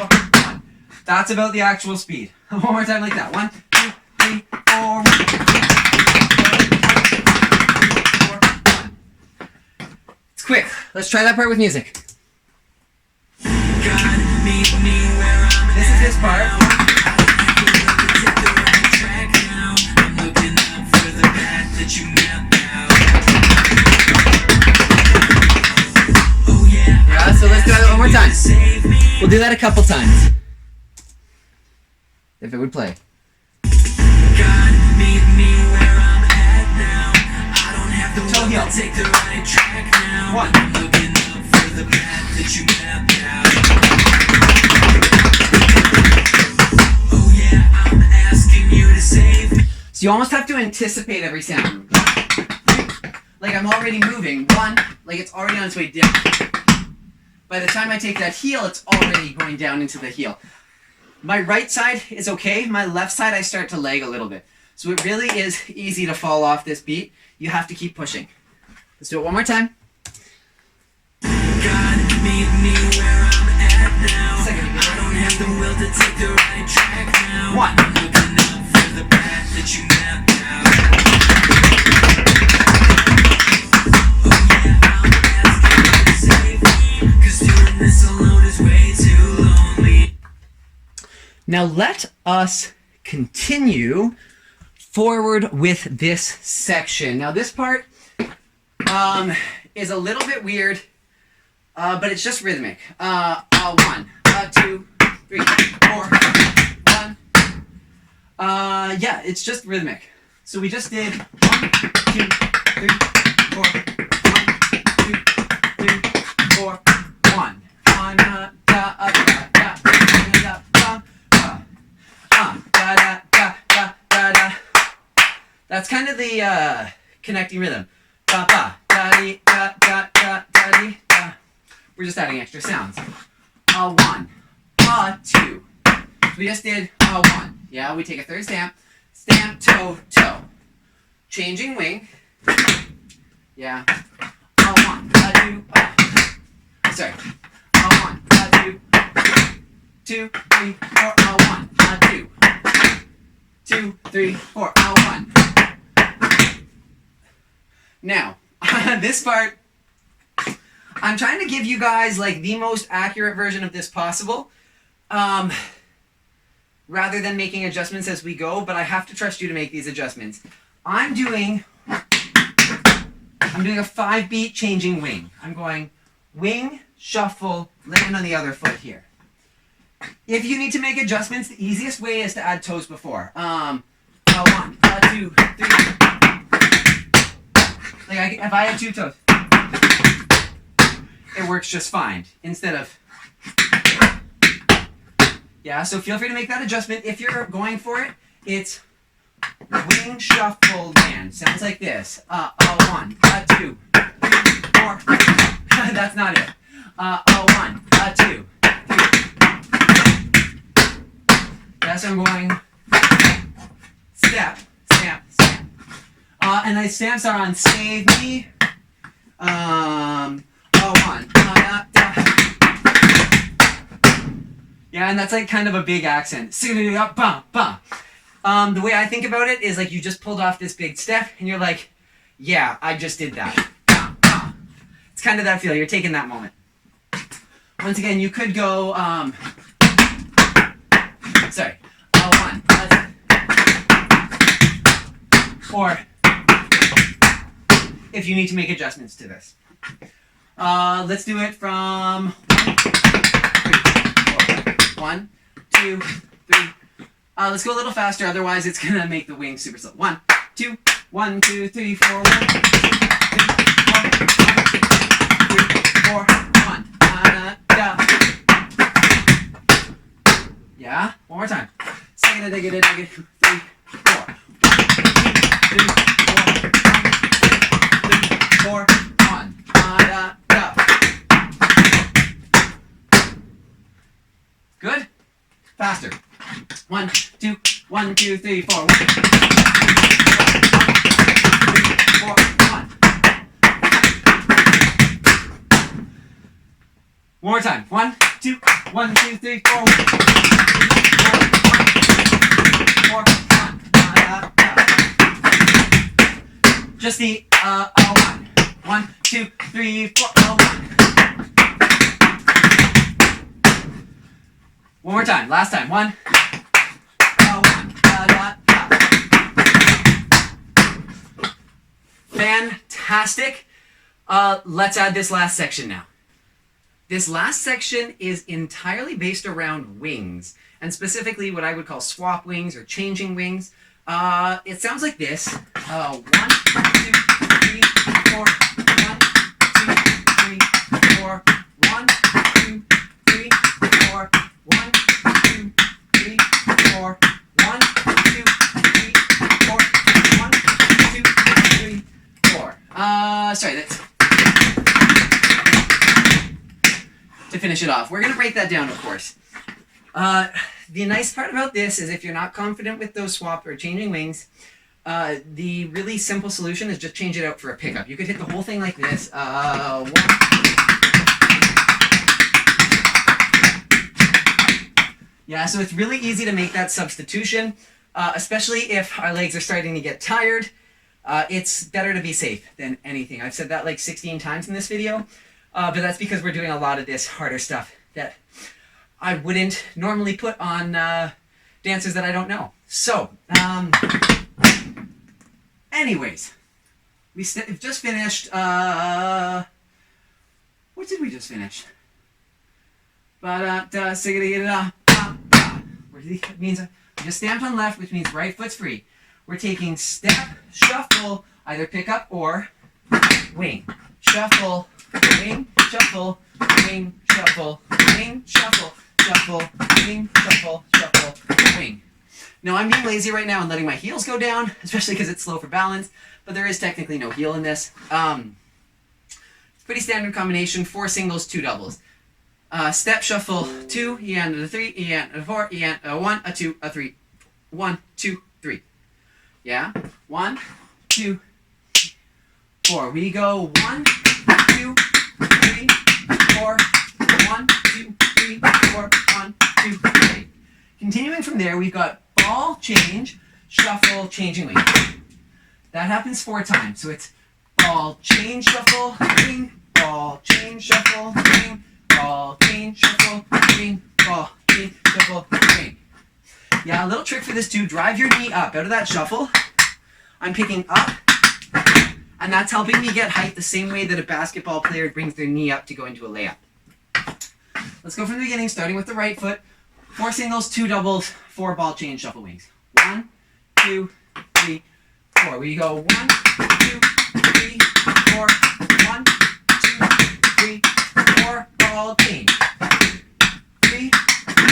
1. That's about the actual speed. One more time like that. 1, 2, 3, 4. 1. It's quick. Let's try that part with music. This is this part. Yeah, so let's try that one more time. We'll do that a couple times. If it would play. Toe heel. Take the right track now. 1. I'm looking up for the path that you mapped out. Oh yeah, I'm asking you to save me. So you almost have to anticipate every sound. Like I'm already moving. 1, like it's already on its way down. By the time I take that heel, it's already going down into the heel. My right side is okay. My left side, I start to lag a little bit. So it really is easy to fall off this beat. You have to keep pushing. Let's do it one more time. God, meet me where I'm at now. Second. I don't have the will to take the right track now. One. Looking up for the path that you mapped out. Oh yeah, I'm asking you to save me, 'cause doing this alone is way too lonely. Now let us continue forward with this section. Now this part is a little bit weird, but it's just rhythmic. 1, 2, 3, 4, 1. Yeah, it's just rhythmic. So we just did 1, 2, 3, 4, 1, 2, 3, 4, 1. That's kind of the connecting rhythm. Ba ba da dee da da da da dee da. We're just adding extra sounds. 1, 2. We just did 1. Yeah, we take a third stamp, stamp, toe, toe. Changing wing. Yeah. 1, 2. Sorry. 1, 2, 2, 3, 4. 1, 2, 2, 3, 4. 1. Now, this part, I'm trying to give you guys like the most accurate version of this possible, rather than making adjustments as we go, but I have to trust you to make these adjustments. I'm doing a 5-beat changing wing. I'm going wing, shuffle, land on the other foot here. If you need to make adjustments, the easiest way is to add toes before. 1, 2, 3. Like if I had 2 toes, it works just fine. Instead of, yeah. So feel free to make that adjustment if you're going for it. It's wing, shuffle, land. Sounds like this. 1, 2, 3, 4. That's not it. 1, 2, 3. Yeah, so I'm going step, stamp, stamp. And the stamps are on save me. 1. Yeah, and that's like kind of a big accent. The way I think about it is like you just pulled off this big step and you're like, yeah, I just did that. It's kind of that feel. You're taking that moment. Once again, you could go, sorry, 1, or if you need to make adjustments to this. Let's do it from 1, 2, 3. Let's go a little faster, otherwise it's gonna make the wings super slow. 1, 2, 1, 2, 3, 4, 1, 2, 3, 4, 1. Yeah, one more time. Second, dig it, 3, 4. 2, 4, 1. Good? Faster. 1, 2, 1, 2, 3, 4. 1, 2, 3, 4, 1. One more time. 1, 2, 1, 2, 3, 4. 1, 2, 3, 4, 1. Just the 1. 1, 2, 3, 4. 1. One more time. Last time. 1. 1. Fantastic. Let's add this last section now. This last section is entirely based around wings, and specifically what I would call swap wings or changing wings. It sounds like this. 1, 2, 3, 4. 1, 2, 3, 4. 1, 2, 3, 4. 1, 2, 3, 4. 1, 2, 3, 4. 1, 2, 3, 4. Sorry, that's to finish it off. We're gonna break that down, of course. The nice part about this is if you're not confident with those swap or changing wings, The really simple solution is just change it out for a pickup. You could hit the whole thing like this. One. Yeah, so it's really easy to make that substitution, especially if our legs are starting to get tired. It's better to be safe than anything. I've said that like 16 times in this video, but that's because we're doing a lot of this harder stuff that I wouldn't normally put on dancers that I don't know. So, anyways, we've just finished, what did we just finish? It means we just stamped on left, which means right foot's free. We're taking step, shuffle, either pick up or wing. Shuffle, wing, shuffle, wing, shuffle, wing, shuffle, shuffle, wing, shuffle, shuffle, wing. Now I'm being lazy right now and letting my heels go down, especially because it's slow for balance, but there is technically no heel in this. It's pretty standard combination, 4 singles, 2 doubles. Step, shuffle, 2, E and a 3, E and a 4, E and a 1, a 2, a 3. 1, 2, 3. Yeah? 1, 2, 4. We go 1, 2, 3, 4. 1, 2, 3, 4. 1, 2, 3. Continuing from there, we've got ball, change, shuffle, changing wing. That happens 4 times. So it's ball, change, shuffle, wing, ball, change, shuffle, wing, ball, change, shuffle, wing, ball, change, shuffle, wing. Yeah, a little trick for this too. Drive your knee up out of that shuffle. I'm picking up, and that's helping me get height the same way that a basketball player brings their knee up to go into a layup. Let's go from the beginning, starting with the right foot. 4 singles, 2 doubles, 4 ball, change, shuffle, wings. 1, 2, 3, 4. We go 1, 2, 3, 4. 1, 2, 3, 4. Ball, change. 3,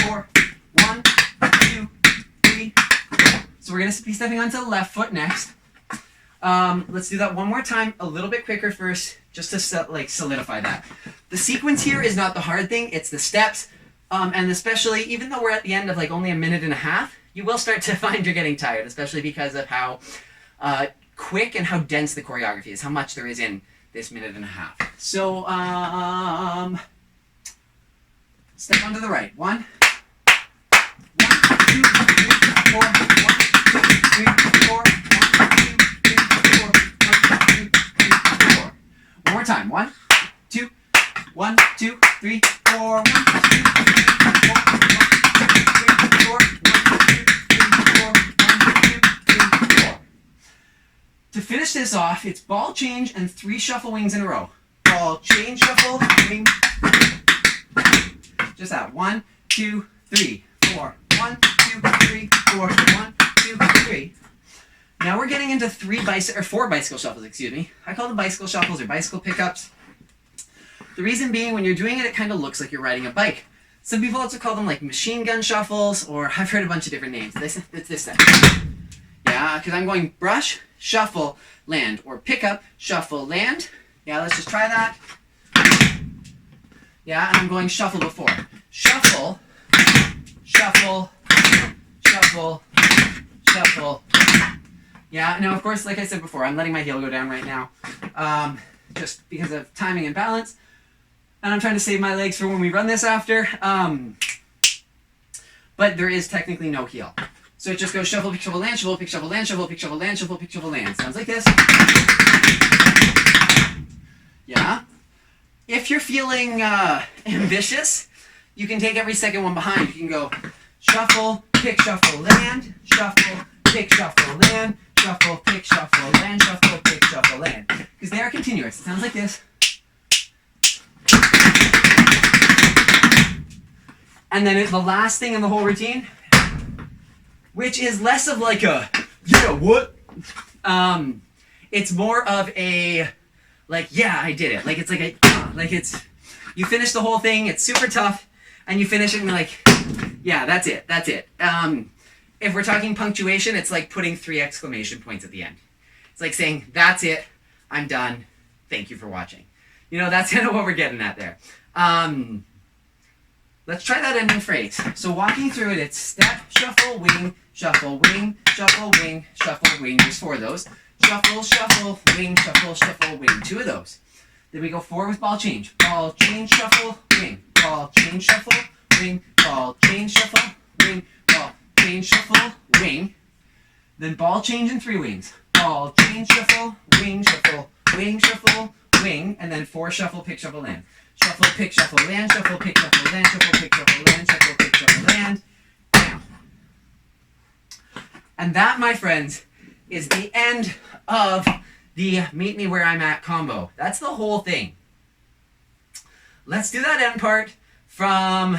4. 1, 2, 3. So we're going to be stepping onto the left foot next. Let's do that one more time, a little bit quicker first, just to solidify that. The sequence here is not the hard thing, it's the steps. And especially, even though we're at the end of like only a minute and a half, you will start to find you're getting tired, especially because of how quick and how dense the choreography is, how much there is in this minute and a half. So, step onto the right. 1, 2, 3, 4. 1, 2, 3, 4. 1, 2, 3, 4. 1, 2, 3, 4. One more time. 1, 2, 1, 2, 3, 4. 1, 2, 3, 4. 1, 2, 3, 4. 1, 2, 3, 4. 1, 2, 3, 4. To finish this off, it's ball change and 3 shuffle wings in a row. Ball change, shuffle, wing. Just that. 1, 2, 3, 4. 1, 2, 3, 4. 1, 2, 3. Now we're getting into 4 bicycle shuffles, excuse me. I call them bicycle shuffles or bicycle pickups. The reason being, when you're doing it, it kind of looks like you're riding a bike. Some people also call them like machine gun shuffles, or I've heard a bunch of different names. It's this thing. Yeah, because I'm going brush, shuffle, land, or pickup, shuffle, land. Yeah, let's just try that. Yeah, and I'm going shuffle before. Shuffle, shuffle, shuffle, shuffle. Yeah, now of course, like I said before, I'm letting my heel go down right now, just because of timing and balance. And I'm trying to save my legs for when we run this after. But there is technically no heel. So it just goes shuffle, pick, shuffle, land, shuffle, pick, shuffle, land, shuffle, pick, shuffle, land, shuffle, pick, shuffle, land. Sounds like this. Yeah. If you're feeling ambitious, you can take every second one behind. You can go shuffle, pick, shuffle, land, shuffle, pick, shuffle, land, shuffle, pick, shuffle, land, shuffle, pick, shuffle, land. Because they are continuous. It sounds like this. And then the last thing in the whole routine, which is less of like a, yeah, what? It's more of a, like, yeah, I did it. Like, it's like a, like it's, you finish the whole thing, it's super tough, and you finish it and you're like, yeah, that's it, that's it. If we're talking punctuation, it's like putting 3 exclamation points at the end. It's like saying, that's it, I'm done, thank you for watching. You know, that's kind of what we're getting at there. Let's try that ending phrase. So walking through it, it's step, shuffle, wing, shuffle, wing, shuffle, wing, shuffle, wing. There's 4 of those. Shuffle, shuffle, wing, shuffle, shuffle, wing. 2 of those. Then we go 4 with ball change. Ball change, shuffle, wing. Ball change, shuffle, wing. Ball change, shuffle, wing. Ball change, shuffle, wing. Then ball change in 3 wings. Ball change, shuffle, wing, shuffle, wing, shuffle, wing. And then 4 shuffle, pick, shuffle, land. Shuffle, pick, shuffle, land, shuffle, pick, shuffle, land, shuffle, pick, shuffle, land, shuffle, pick, shuffle, land. Down. And that, my friends, is the end of the Meet Me Where I'm At combo. That's the whole thing. Let's do that end part from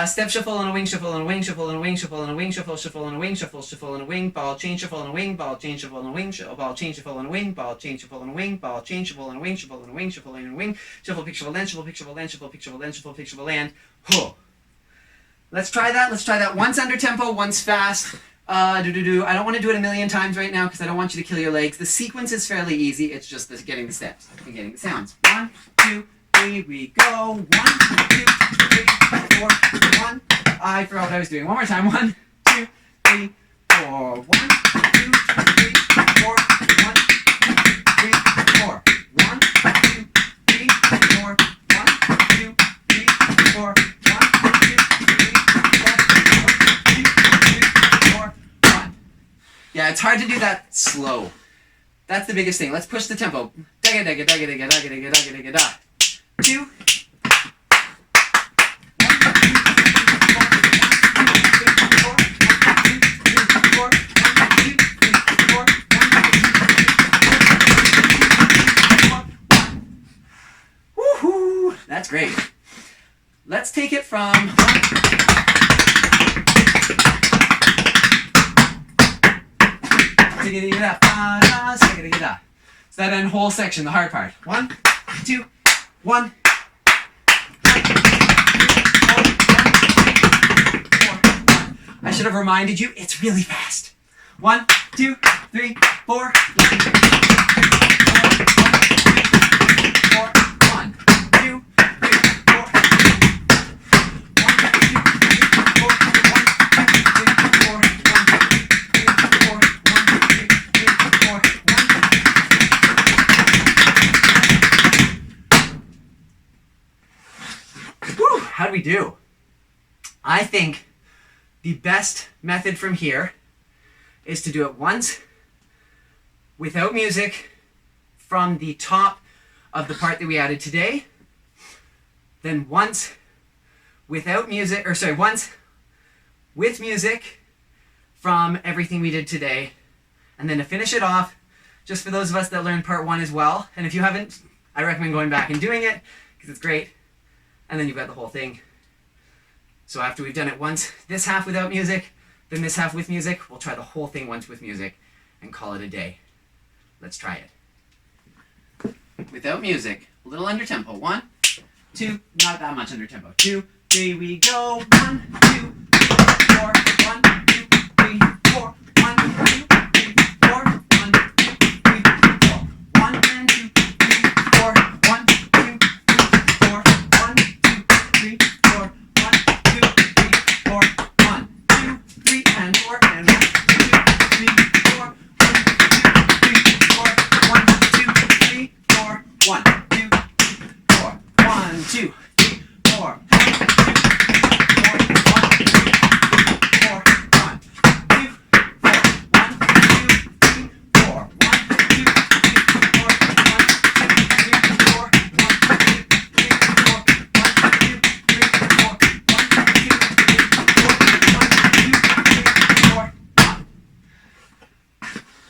step shuffle and a wing shuffle and a wing shuffle and a wing shuffle and a wing shuffle shuffle and a wing shuffle shuffle and a wing ball change shuffle and a wing ball change shuffle and a wing ball change shuffle and a wing ball change shuffle and a wing ball change shuffle and a wing shuffle and a wing shuffle and a wing shuffle pick shuffle land shuffle pick shuffle land shuffle pick shuffle land shuffle pick shuffle land. Let's try that. Let's try that once under tempo, once fast. I don't want to do it a million times right now because I don't want you to kill your legs. The sequence is fairly easy. It's just getting the steps and getting the sounds. 1, 2, 3, we go. 1, 2, 3, 4, 1. I forgot what I was doing. One more time. 1, 2, 3, 4. 1, 2, 3, 4. 1, 2, 3, 4. 1, 2, 3, 4. 1, 2, 3, 4. 1, 2, 3, 4. Yeah, it's hard to do that slow. That's the biggest thing. Let's push the tempo. Dagga dagga dagga dagga dagga dagga dagga dagga da. 2. Woohoo! That's great. Let's take it from. So that end whole section, the hard part. 1, 2, 1. 4. I should have reminded you, it's really fast. 1, 2, 3, 4. 1, 2, 3, 4. 1, 2, 3, 4. How'd we do? I think the best method from here is to do it once without music from the top of the part that we added today, then once without music, once with music from everything we did today, and then to finish it off, just for those of us that learned part 1 as well, and if you haven't, I recommend going back and doing it because it's great. And then you've got the whole thing. So after we've done it once, this half without music, then this half with music, we'll try the whole thing once with music and call it a day. Let's try it. Without music, a little under tempo. 1, 2, not that much under tempo. 2, 3, we go. 1, 2, 3, 4. 1, 2, 3, 4. 1, 2, 3, 4. 1, 2, 3, 4. 1, 2, 3, 4. 1, 2, 3, 4. 1, 2, 3, 4. 1, 2, 3, 4. 1, 2, 3, and 4. And 1, 2, 3, 4. 1, 2, 3, 4. 1, 2, 3, 4. 1, 2, 4. 1, 2, 3, 4.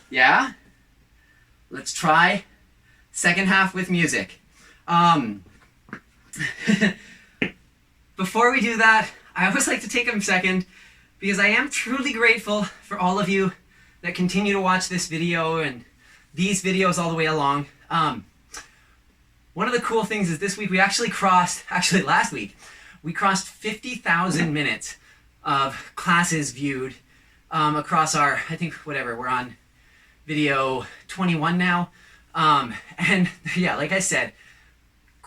Yeah? Let's try second half with music. Before we do that, I always like to take a second because I am truly grateful for all of you that continue to watch this video and these videos all the way along. One of the cool things is this week we last week, we crossed 50,000 minutes of classes viewed across our, I think, we're on video 21 now. And yeah, like I said,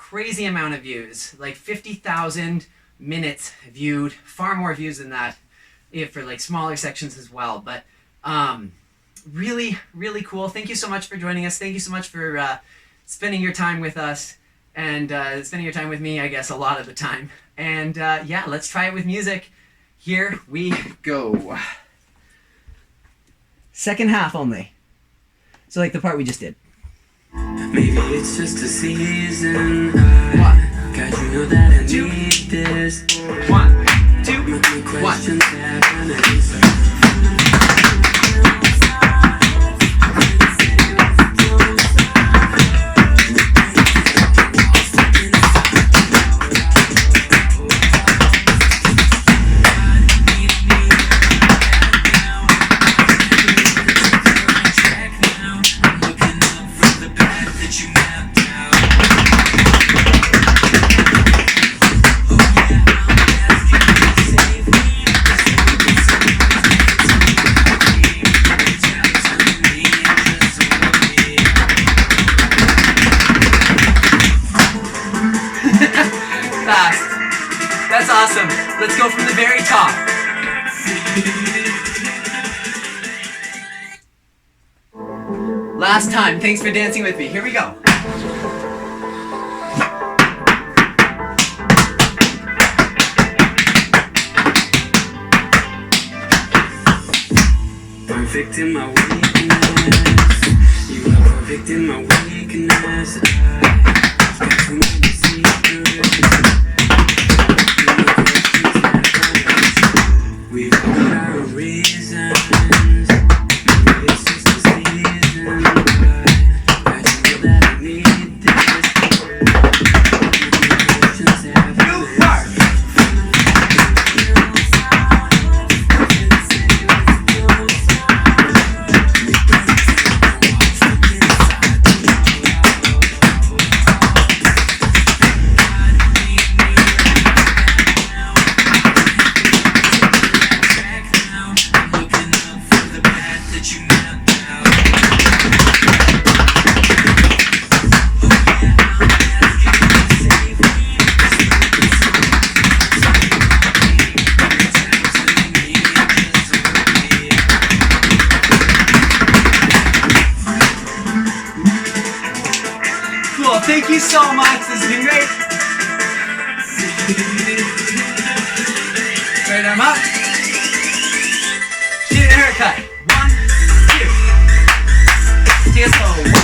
crazy amount of views, like 50,000 minutes viewed, far more views than that for like smaller sections as well. But really, really cool. Thank you so much for joining us. Thank you so much for spending your time with us and spending your time with me, I guess, a lot of the time. And yeah, let's try it with music. Here we go. Second half only. So like the part we just did. Maybe it's just a season. God, you know that I need this. 1, 2, My 1. questions have an answer. Fast. That's awesome. Let's go from the very top. Last time. Thanks for dancing with me. Here we go. Perfect in my weakness. You are perfect in my weakness. I got too many secrets. We've all got our reasons. Maybe it's just a season. God, you know that I need this. Questions have New part. Cool. Thank you so much. This has been great. Right arm up. Get a haircut. 1, 2. Take a slow.